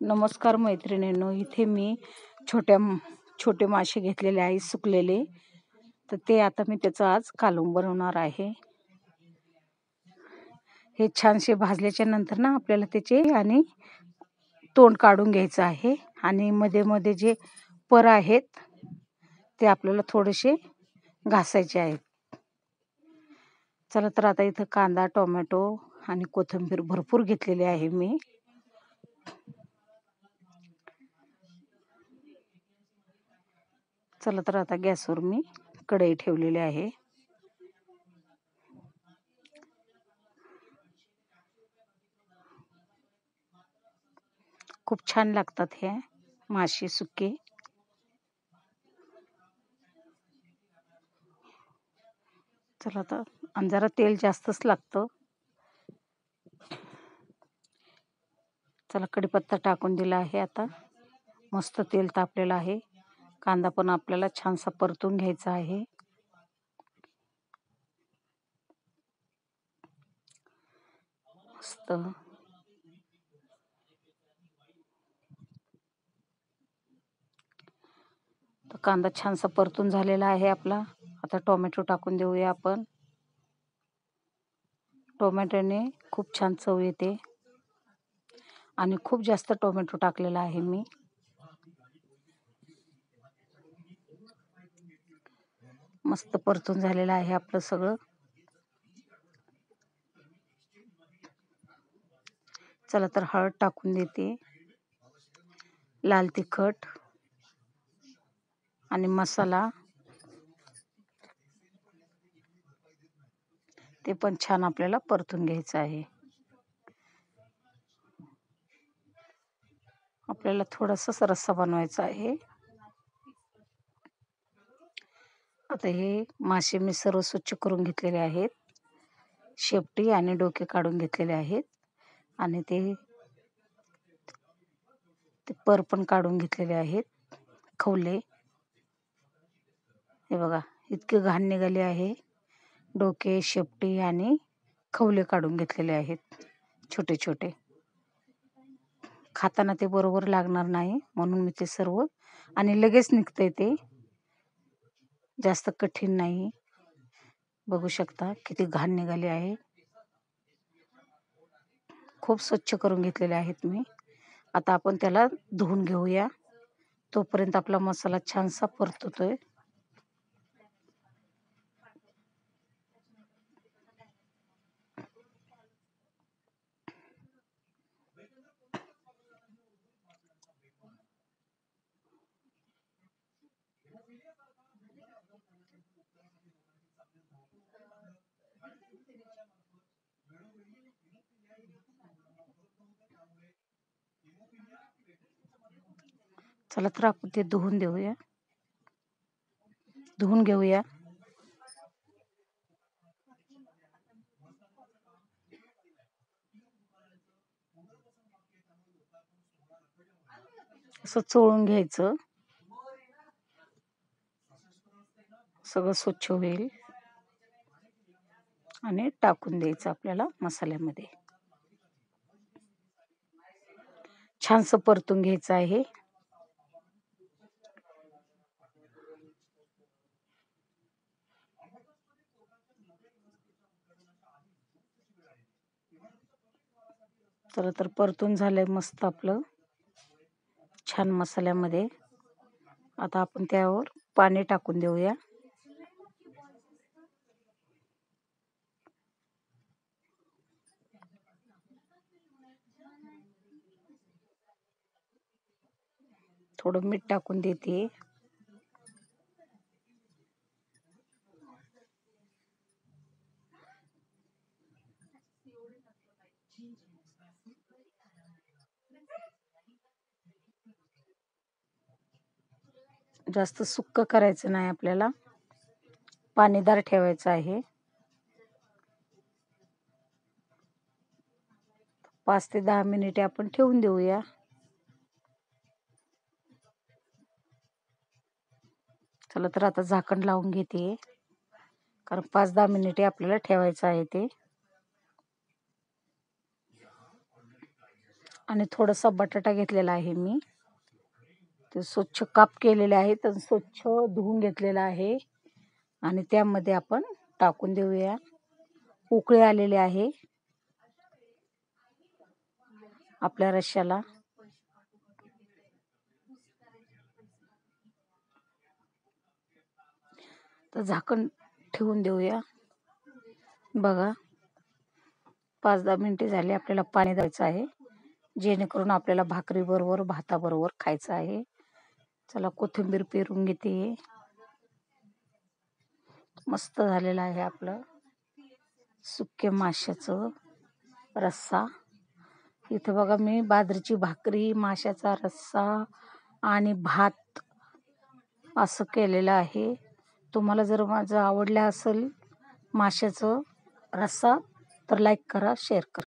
नमस्कार मैत्रिणींनो, इथे मी छोटे मासे घेतलेले आहे सुकलेले. तर ते आता मी त्याचं आज कालवण बनवणार आहे. हे छानसे भाजल्याच्या नंतर ना आपल्याला त्याचे आणि तोंड काढून घ्यायचं आहे आणि मध्ये मध्ये जे पर आहेत ते आपल्याला थोडेसे घासायचे आहेत. चला तर आता इथं कांदा, टोमॅटो आणि कोथिंबीर भरपूर घेतलेली आहे मी. चला तर आता गॅसवर मी कढई ठेवलेली आहे. खूप छान लागतात हे मासे सुके. चला तर आणि जरा तेल जास्तच लागतं. चला कढीपत्ता टाकून दिला आहे. आता मस्त तेल तापलेलं आहे. कांदा पण आपल्याला छानसा परतून घ्यायचा आहे. मस्त तर कांदा छानसा परतून झालेला आहे आपला. आता टोमॅटो टाकून देऊया आपण. टोमॅटोने खूप छान चव येते आणि खूप जास्त टोमॅटो टाकलेला आहे मी. मस्त परतून झालेलं आहे आपलं सगळं. चला तर हळद टाकून देते, लाल तिखट आणि मसाला ते पण छान आपल्याला परतून घ्यायचं आहे. आपल्याला थोडासा रस्सा बनवायचा आहे. आता हे मासे मी सर्व स्वच्छ करून घेतलेले आहेत. शेपटी आणि डोके काढून घेतलेले आहेत आणि ते पर पण काढून घेतलेले आहेत. खवले हे बघा इतके घाण निघाले आहे. डोके, शेपटी आणि खवले काढून घेतलेले आहेत छोटे छोटे. खाताना ते बरोबर लागणार नाही म्हणून मी ते सर्व आणि लगेच निघतंय ते, जास्त कठीण नाही. बघू शकता किती घाण निघाले आहे. खूप स्वच्छ करून घेतलेले आहेत मी. आता आपण त्याला धुवून घेऊया. तोपर्यंत आपला मसाला छानसा परततोय. चला तर आपण ते धुवून घेऊया. असं चोळून घ्यायचं, सगळं स्वच्छ होईल आणि टाकून द्यायचं आपल्याला मसाल्यामध्ये. छानसं परतून घ्यायचं आहे. चला तर परतून झालंय मस्त आपलं छान मसाल्यामध्ये. आता आपण त्यावर पाणी टाकून देऊया. थोडं मीठ टाकून देते. जास्त सुक्क करायचं नाही आपल्याला, पाणीदार ठेवायचं आहे. 5 ते 10 मिनिटे आपण ठेवून देऊया. चला तर आता झाकण लावून घेते, कारण 5-10 मिनिटे आपल्याला ठेवायचं आहे ते. आणि थोडासा बटाटा घेतलेला आहे मी. ते स्वच्छ काप केलेले आहेत आणि स्वच्छ धुवून घेतलेला आहे आणि त्यामध्ये आपण टाकून देऊया. उकळी आलेले आहे आपल्या रश्श्याला. तर झाकण ठेवून देऊया. बघा 5-10 मिनिटे झाली. आपल्याला पाणी द्यायचं आहे जेणेकरून आपल्याला भाकरीबरोबर भाताबरोबर खायचं आहे. चला कोथिंबीर पेरून घेते. मस्त झालेलं आहे आपलं सुक्के माशाचं रस्सा. इथे बघा मी बाजरीची भाकरी, माशाचा रस्सा आणि भात असं केलेलं आहे. तुम्हाला जर माझं आवडलं असेल माशाचं रस्सा तर लाईक करा, शेअर करा.